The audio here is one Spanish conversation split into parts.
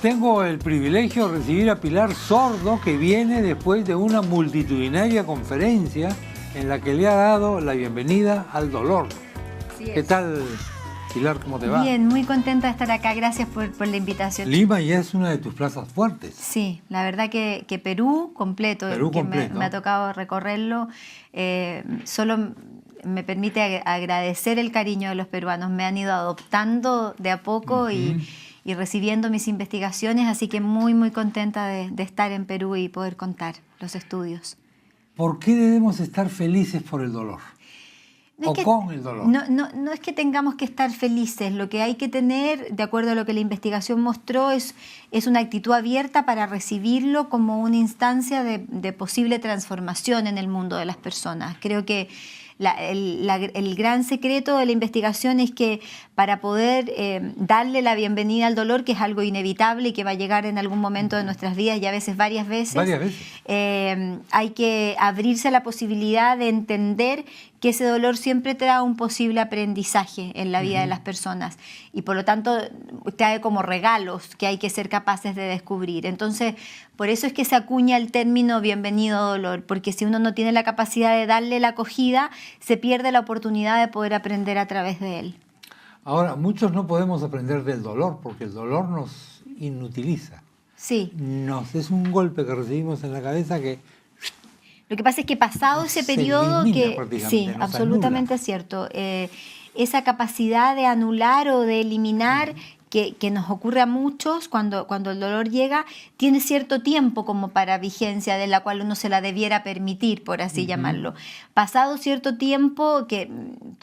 Tengo el privilegio de recibir a Pilar Sordo, que viene después de una multitudinaria conferencia en la que le ha dado la bienvenida al dolor. ¿Qué tal, Pilar? ¿Cómo te va? Bien, muy contenta de estar acá. Gracias por la invitación. Lima ya es una de tus plazas fuertes. Sí, la verdad que Perú completo, me ha tocado recorrerlo. Solo me permite agradecer el cariño de los peruanos. Me han ido adoptando de a poco y recibiendo mis investigaciones, así que muy contenta de estar en Perú y poder contar los estudios. ¿Por qué debemos estar felices por el dolor? Con el dolor. No es que tengamos que estar felices, lo que hay que tener, de acuerdo a lo que la investigación mostró, es una actitud abierta para recibirlo como una instancia de posible transformación en el mundo de las personas. Creo que el gran secreto de la investigación es que para poder darle la bienvenida al dolor, que es algo inevitable y que va a llegar en algún momento de nuestras vidas y a veces varias veces, hay que abrirse a la posibilidad de entender que ese dolor siempre trae un posible aprendizaje en la vida de las personas y por lo tanto trae como regalos que hay que ser capaces de descubrir. Entonces, por eso es que se acuña el término bienvenido dolor, porque si uno no tiene la capacidad de darle la acogida, se pierde la oportunidad de poder aprender a través de él. Ahora, muchos no podemos aprender del dolor porque el dolor nos inutiliza. Sí. Es un golpe que recibimos en la cabeza que... Lo que pasa es que pasado ese periodo sí, absolutamente es cierto. Esa capacidad de anular o de eliminar que nos ocurre a muchos cuando el dolor llega, tiene cierto tiempo como para vigencia de la cual uno se la debiera permitir, por así llamarlo. Pasado cierto tiempo, que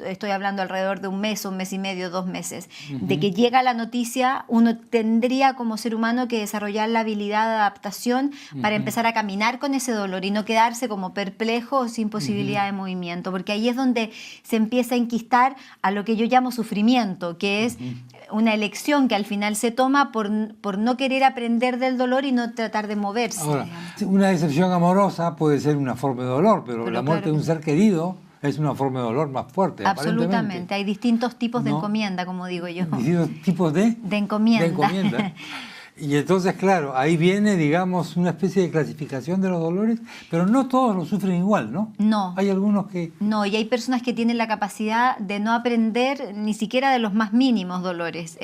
estoy hablando alrededor de un mes y medio, 2 meses, de que llega la noticia, uno tendría como ser humano que desarrollar la habilidad de adaptación para empezar a caminar con ese dolor y no quedarse como perplejo o sin posibilidad de movimiento, porque ahí es donde se empieza a enquistar a lo que yo llamo sufrimiento, que es una elección que al final se toma por no querer aprender del dolor y no tratar de moverse. Ahora, una decepción amorosa puede ser una forma de dolor, pero la muerte de un ser querido es una forma de dolor más fuerte. Absolutamente. Hay distintos tipos de encomienda, como digo yo. ¿Distintos tipos de encomienda? De encomienda. Y entonces, claro, ahí viene, digamos, una especie de clasificación de los dolores, pero no todos lo sufren igual, ¿no? No. Hay algunos que... No, y hay personas que tienen la capacidad de no aprender ni siquiera de los más mínimos dolores.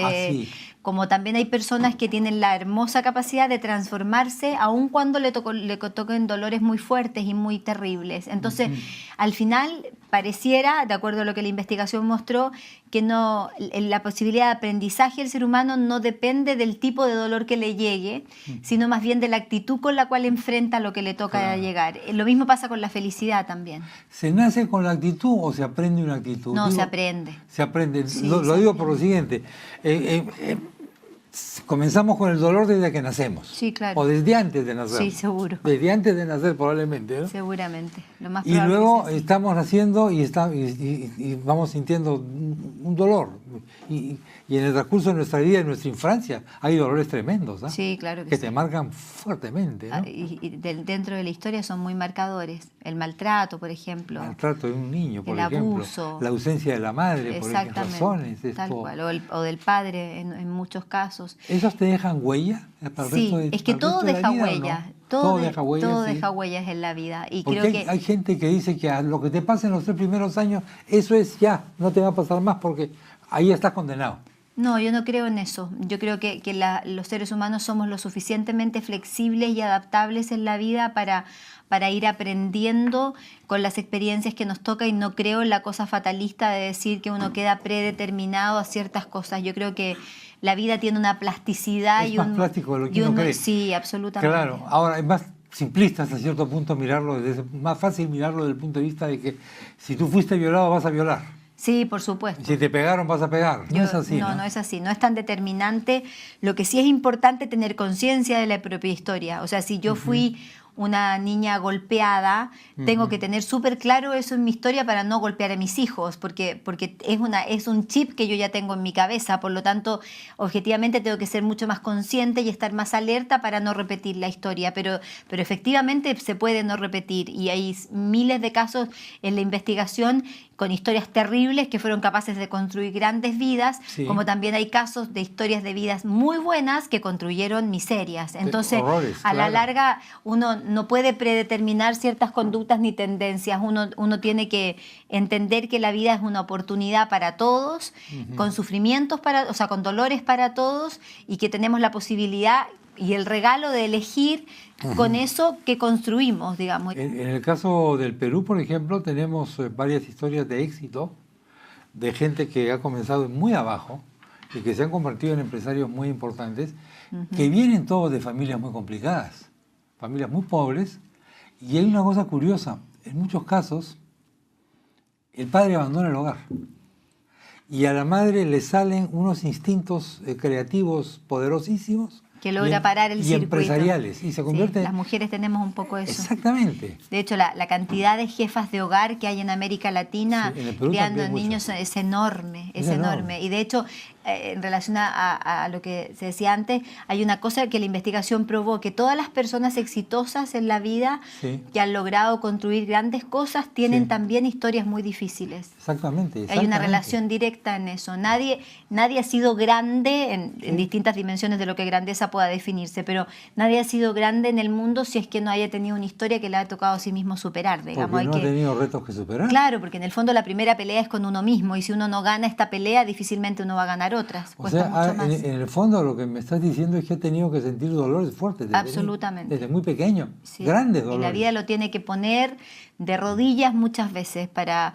Como también hay personas que tienen la hermosa capacidad de transformarse aun cuando le toquen dolores muy fuertes y muy terribles. Entonces, al final pareciera, de acuerdo a lo que la investigación mostró, que la posibilidad de aprendizaje del ser humano no depende del tipo de dolor que le llegue, sino más bien de la actitud con la cual enfrenta lo que le toca llegar. Lo mismo pasa con la felicidad también. ¿Se nace con la actitud o se aprende una actitud? No, se aprende. Se aprende. Sí, lo digo por lo siguiente. Comenzamos con el dolor desde que nacemos. Sí, claro. O desde antes de nacer. Sí, seguro. Desde antes de nacer probablemente, ¿no? Seguramente. Lo más y luego estamos naciendo y vamos sintiendo un dolor. Y en el transcurso de nuestra vida, de nuestra infancia, hay dolores tremendos, ¿no? Sí, claro que te marcan fuertemente, ¿no? Dentro de la historia son muy marcadores. El maltrato, por ejemplo. El maltrato de un niño, por ejemplo. El abuso. La ausencia de la madre, por razones. Tal cual. O del padre, en muchos casos. ¿Esos te dejan huella? Sí, es que todo deja huella. ¿No? Todo deja huellas en la vida. Y porque creo que hay gente que dice que a lo que te pasa en los 3 primeros años, eso es ya, no te va a pasar más porque ahí estás condenado. No, yo no creo en eso. Yo creo que los seres humanos somos lo suficientemente flexibles y adaptables en la vida para ir aprendiendo con las experiencias que nos toca, y no creo en la cosa fatalista de decir que uno queda predeterminado a ciertas cosas. Yo creo que la vida tiene una plasticidad es más plástico de lo que uno cree. Sí, absolutamente. Claro, ahora es más simplista hasta cierto punto mirarlo, más fácil mirarlo desde el punto de vista de que si tú fuiste violado vas a violar. Sí, por supuesto. Si te pegaron vas a pegar. No es así. No es así. No es tan determinante. Lo que sí es importante tener conciencia de la propia historia. O sea, si yo fui una niña golpeada, tengo que tener súper claro eso en mi historia para no golpear a mis hijos, porque es un chip que yo ya tengo en mi cabeza, por lo tanto, objetivamente tengo que ser mucho más consciente y estar más alerta para no repetir la historia, pero efectivamente se puede no repetir y hay miles de casos en la investigación con historias terribles que fueron capaces de construir grandes vidas, como también hay casos de historias de vidas muy buenas que construyeron miserias. Entonces, a la larga, uno no puede predeterminar ciertas conductas ni tendencias. Uno tiene que entender que la vida es una oportunidad para todos, con sufrimientos, con dolores para todos, y que tenemos la posibilidad y el regalo de elegir con eso que construimos, digamos. En el caso del Perú, por ejemplo, tenemos varias historias de éxito de gente que ha comenzado muy abajo y que se han convertido en empresarios muy importantes, que vienen todos de familias muy complicadas, familias muy pobres, y hay una cosa curiosa, en muchos casos el padre abandona el hogar y a la madre le salen unos instintos creativos poderosísimos que logra parar el circuito. Y empresariales. Y se convierte... las mujeres tenemos un poco eso. Exactamente. De hecho, la cantidad de jefas de hogar que hay en América Latina criando niños es enorme, es enorme. Y de hecho, en relación a lo que se decía antes, hay una cosa que la investigación probó, que todas las personas exitosas en la vida que han logrado construir grandes cosas tienen también historias muy difíciles. Exactamente. Hay una relación directa en eso. Nadie ha sido grande en distintas dimensiones de lo que grandeza pueda definirse, pero nadie ha sido grande en el mundo si es que no haya tenido una historia que le ha tocado a sí mismo superar. Digamos. Porque no ha tenido retos que superar. Claro, porque en el fondo la primera pelea es con uno mismo y si uno no gana esta pelea, difícilmente uno va a ganar otras. O sea, en el fondo lo que me estás diciendo es que he tenido que sentir dolores fuertes. Absolutamente. Desde muy pequeño. Grandes dolores. Y la vida lo tiene que poner de rodillas muchas veces para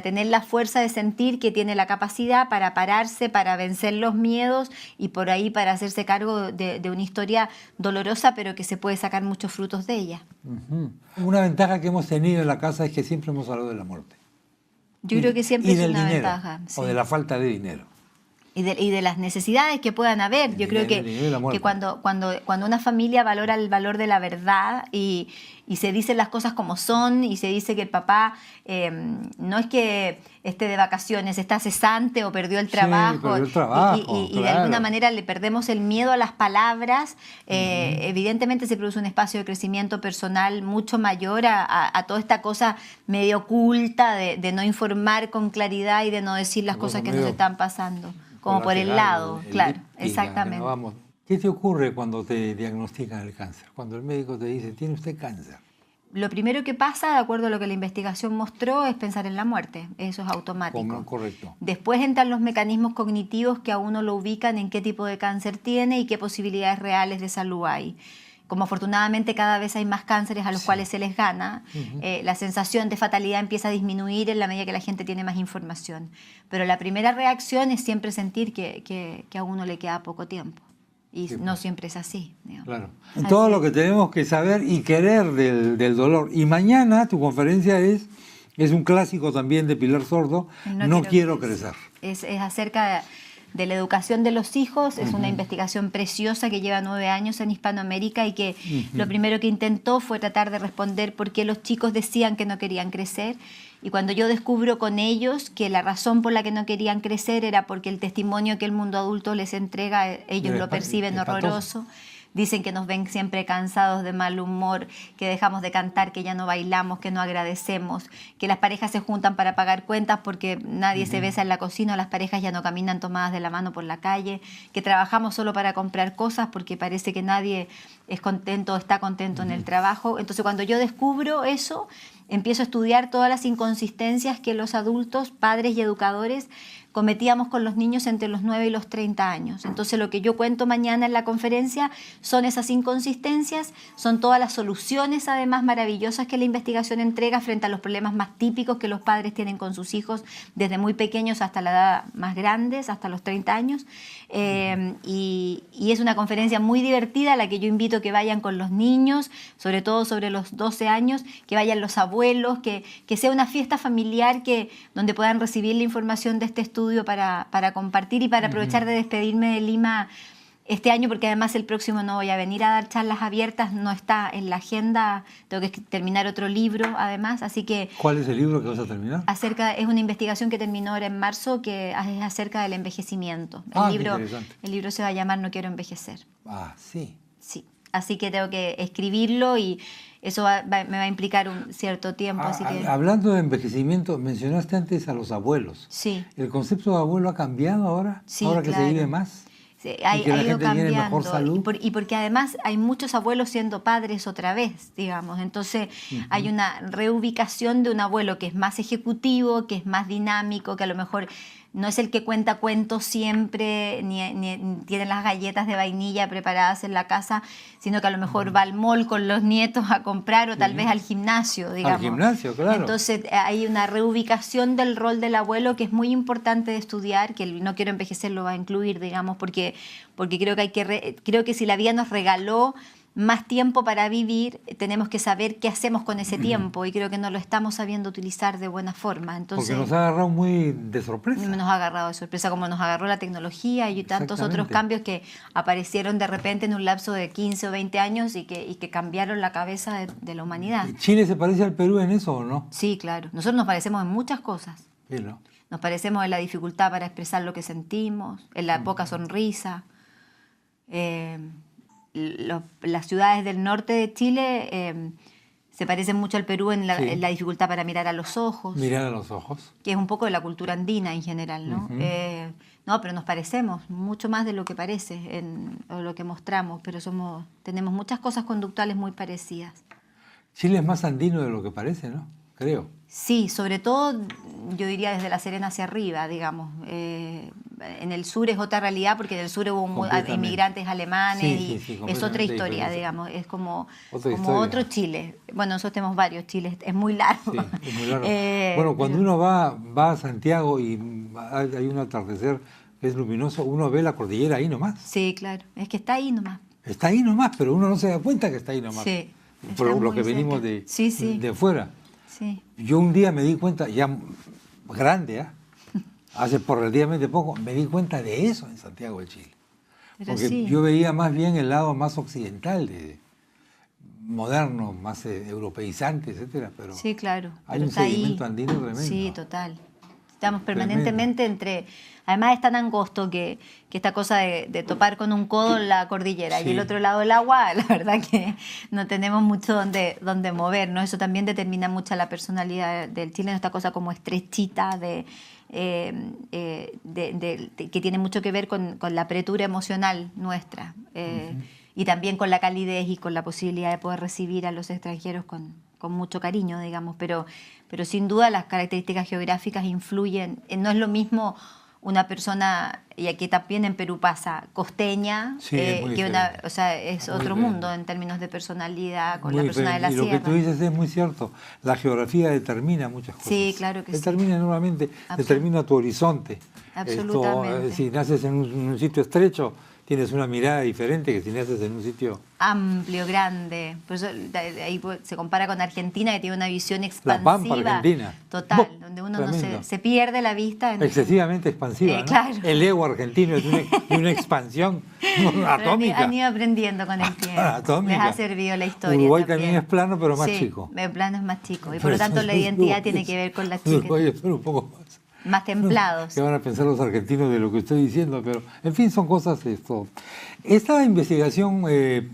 tener la fuerza de sentir que tiene la capacidad para pararse, para vencer los miedos y por ahí para hacerse cargo de una historia dolorosa, pero que se puede sacar muchos frutos de ella. Una ventaja que hemos tenido en la casa es que siempre hemos hablado de la muerte. Yo creo que siempre es una ventaja. O de la falta de dinero. Y de las necesidades que puedan haber. Yo creo que cuando una familia valora el valor de la verdad y se dicen las cosas como son y se dice que el papá no es que esté de vacaciones, está cesante o perdió el trabajo, y de alguna manera le perdemos el miedo a las palabras, evidentemente se produce un espacio de crecimiento personal mucho mayor a toda esta cosa medio oculta de no informar con claridad y de no decir las cosas que nos están pasando. Como por el lado, claro, exactamente. ¿Qué te ocurre cuando te diagnostican el cáncer? Cuando el médico te dice, tiene usted cáncer. Lo primero que pasa, de acuerdo a lo que la investigación mostró, es pensar en la muerte. Eso es automático. Correcto. Después entran los mecanismos cognitivos que a uno lo ubican en qué tipo de cáncer tiene y qué posibilidades reales de salud hay. Como afortunadamente cada vez hay más cánceres a los cuales se les gana, la sensación de fatalidad empieza a disminuir en la medida que la gente tiene más información. Pero la primera reacción es siempre sentir que a uno le queda poco tiempo. Y no siempre es así. Digamos. Claro. Todo lo que tenemos que saber y querer del dolor. Y mañana tu conferencia es un clásico también de Pilar Sordo, No quiero crecer. Es acerca de la educación de los hijos. Es una investigación preciosa que lleva 9 años en Hispanoamérica y que lo primero que intentó fue tratar de responder por qué los chicos decían que no querían crecer. Y cuando yo descubro con ellos que la razón por la que no querían crecer era porque el testimonio que el mundo adulto les entrega, ellos lo perciben horroroso. Dicen que nos ven siempre cansados, de mal humor, que dejamos de cantar, que ya no bailamos, que no agradecemos, que las parejas se juntan para pagar cuentas porque nadie se besa en la cocina, las parejas ya no caminan tomadas de la mano por la calle, que trabajamos solo para comprar cosas porque parece que nadie es contento o está contento en el trabajo. Entonces cuando yo descubro eso, empiezo a estudiar todas las inconsistencias que los adultos, padres y educadores cometíamos con los niños entre los 9 y los 30 años. Entonces lo que yo cuento mañana en la conferencia son esas inconsistencias, son todas las soluciones además maravillosas que la investigación entrega frente a los problemas más típicos que los padres tienen con sus hijos desde muy pequeños hasta la edad más grandes, hasta los 30 años. Y es una conferencia muy divertida a la que yo invito que vayan con los niños, sobre todo sobre los 12 años, que vayan los abuelos, que sea una fiesta familiar donde puedan recibir la información de este estudio para compartir y para aprovechar de despedirme de Lima este año, porque además el próximo no voy a venir a dar charlas abiertas, no está en la agenda, tengo que terminar otro libro además, así que... ¿Cuál es el libro que vas a terminar? Es una investigación que terminó ahora en marzo, que es acerca del envejecimiento. El libro se va a llamar No quiero envejecer. Ah, sí. Sí, así que tengo que escribirlo y eso me va a implicar un cierto tiempo. Así que... Hablando de envejecimiento, mencionaste antes a los abuelos. Sí. ¿El concepto de abuelo ha cambiado ahora? Sí, ahora que claro. se vive más. Ha ido cambiando. Tiene mejor salud. Y porque además hay muchos abuelos siendo padres otra vez, digamos. Entonces hay una reubicación de un abuelo que es más ejecutivo, que es más dinámico, que a lo mejor no es el que cuenta cuentos siempre, ni tiene las galletas de vainilla preparadas en la casa, sino que a lo mejor va al mall con los nietos a comprar o tal vez al gimnasio, digamos. Al gimnasio, claro. Entonces hay una reubicación del rol del abuelo que es muy importante de estudiar, que el No quiero envejecer lo va a incluir, digamos, porque creo que creo que si la vida nos regaló más tiempo para vivir, tenemos que saber qué hacemos con ese tiempo, y creo que no lo estamos sabiendo utilizar de buena forma. Entonces, porque nos ha agarrado muy de sorpresa. Nos ha agarrado de sorpresa, como nos agarró la tecnología y tantos otros cambios que aparecieron de repente en un lapso de 15 o 20 años y que cambiaron la cabeza de la humanidad. ¿Chile se parece al Perú en eso o no? Sí, claro. Nosotros nos parecemos en muchas cosas. Sí, ¿no? Nos parecemos en la dificultad para expresar lo que sentimos, en la poca sonrisa. Las ciudades del norte de Chile se parecen mucho al Perú en la dificultad para mirar a los ojos. Mirar a los ojos. Que es un poco de la cultura andina en general, ¿no? No, pero nos parecemos mucho más de lo que parece, o lo que mostramos, pero tenemos muchas cosas conductuales muy parecidas. Chile es más andino de lo que parece, ¿no? Creo. Sí, sobre todo yo diría desde La Serena hacia arriba, digamos. En el sur es otra realidad, porque en el sur hubo inmigrantes alemanes es otra historia, digamos. Es como otro Chile. Bueno, nosotros tenemos varios Chiles, es muy largo. Sí, es muy largo. Bueno, cuando uno va a Santiago y hay un atardecer que es luminoso, uno ve la cordillera ahí nomás. Sí, claro, es que está ahí nomás. Está ahí nomás, pero uno no se da cuenta que está ahí nomás. Sí. Por lo que venimos de fuera. Sí. Yo un día me di cuenta, ya grande, hace relativamente poco, me di cuenta de eso en Santiago de Chile. Porque yo veía más bien el lado más occidental, moderno, más europeizante, etcétera, pero sí, claro. Hay un sedimento andino tremendo. Sí, total. Estamos permanentemente entre... Además es tan angosto que esta cosa de topar con un codo en la cordillera y el otro lado del agua, la verdad que no tenemos mucho donde movernos. Eso también determina mucho la personalidad del chileno, esta cosa como estrechita que tiene mucho que ver con la apertura emocional nuestra y también con la calidez y con la posibilidad de poder recibir a los extranjeros con mucho cariño, digamos, pero sin duda las características geográficas influyen. No es lo mismo una persona, y aquí también en Perú pasa, costeña, que o sea, es otro mundo en términos de personalidad con la persona de la sierra. Y lo que tú dices es muy cierto, la geografía determina muchas cosas. Sí, claro que determina enormemente, determina tu horizonte. Absolutamente. Si naces en un sitio estrecho, tienes una mirada diferente que si naces en un sitio amplio, grande. Por eso ahí se compara con Argentina, que tiene una visión expansiva. La Pampa Argentina. Total, donde uno no se pierde la vista. Excesivamente expansiva, ¿no? Claro. El ego argentino es de una expansión atómica. Han ido aprendiendo con el tiempo. Atómica. Les ha servido la historia. Uruguay también es plano, pero más chico. El plano es más chico. Y por lo tanto la identidad tiene que ver con la chica. Uruguay es un poco más templados. ¿Qué van a pensar los argentinos de lo que estoy diciendo? Pero, en fin, son cosas esto. Esta investigación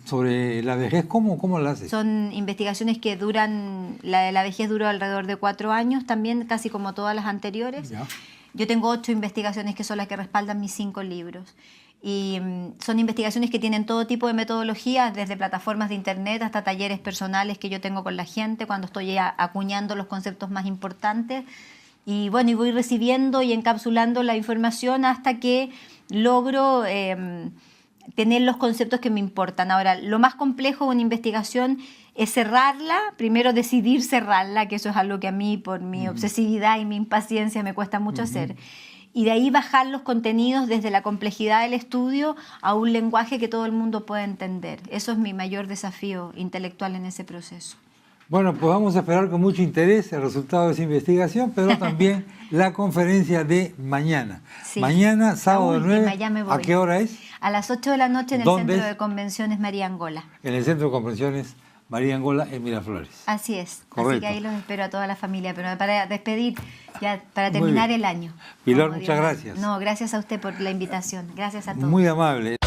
sobre la vejez, ¿cómo la haces? Son investigaciones que duran, la de la vejez duró alrededor de 4 años, también casi como todas las anteriores. Ya. Yo tengo 8 investigaciones que son las que respaldan mis 5 libros. Y son investigaciones que tienen todo tipo de metodologías, desde plataformas de internet hasta talleres personales que yo tengo con la gente cuando estoy acuñando los conceptos más importantes. Y bueno, y voy recibiendo y encapsulando la información hasta que logro tener los conceptos que me importan. Ahora, lo más complejo de una investigación es cerrarla, primero decidir cerrarla, que eso es algo que a mí, por mi obsesividad y mi impaciencia, me cuesta mucho hacer. Y de ahí bajar los contenidos desde la complejidad del estudio a un lenguaje que todo el mundo pueda entender. Eso es mi mayor desafío intelectual en ese proceso. Bueno, pues vamos a esperar con mucho interés el resultado de esa investigación, pero también la conferencia de mañana. Sí. Mañana, sábado 9, ¿a qué hora es? A las 8 de la noche en el Centro de Convenciones María Angola. En el Centro de Convenciones María Angola en Miraflores. Así es. Correcto. Así que ahí los espero a toda la familia. Pero para despedir, ya para terminar el año. Pilar, muchas gracias. No, gracias a usted por la invitación. Gracias a todos. Muy amable.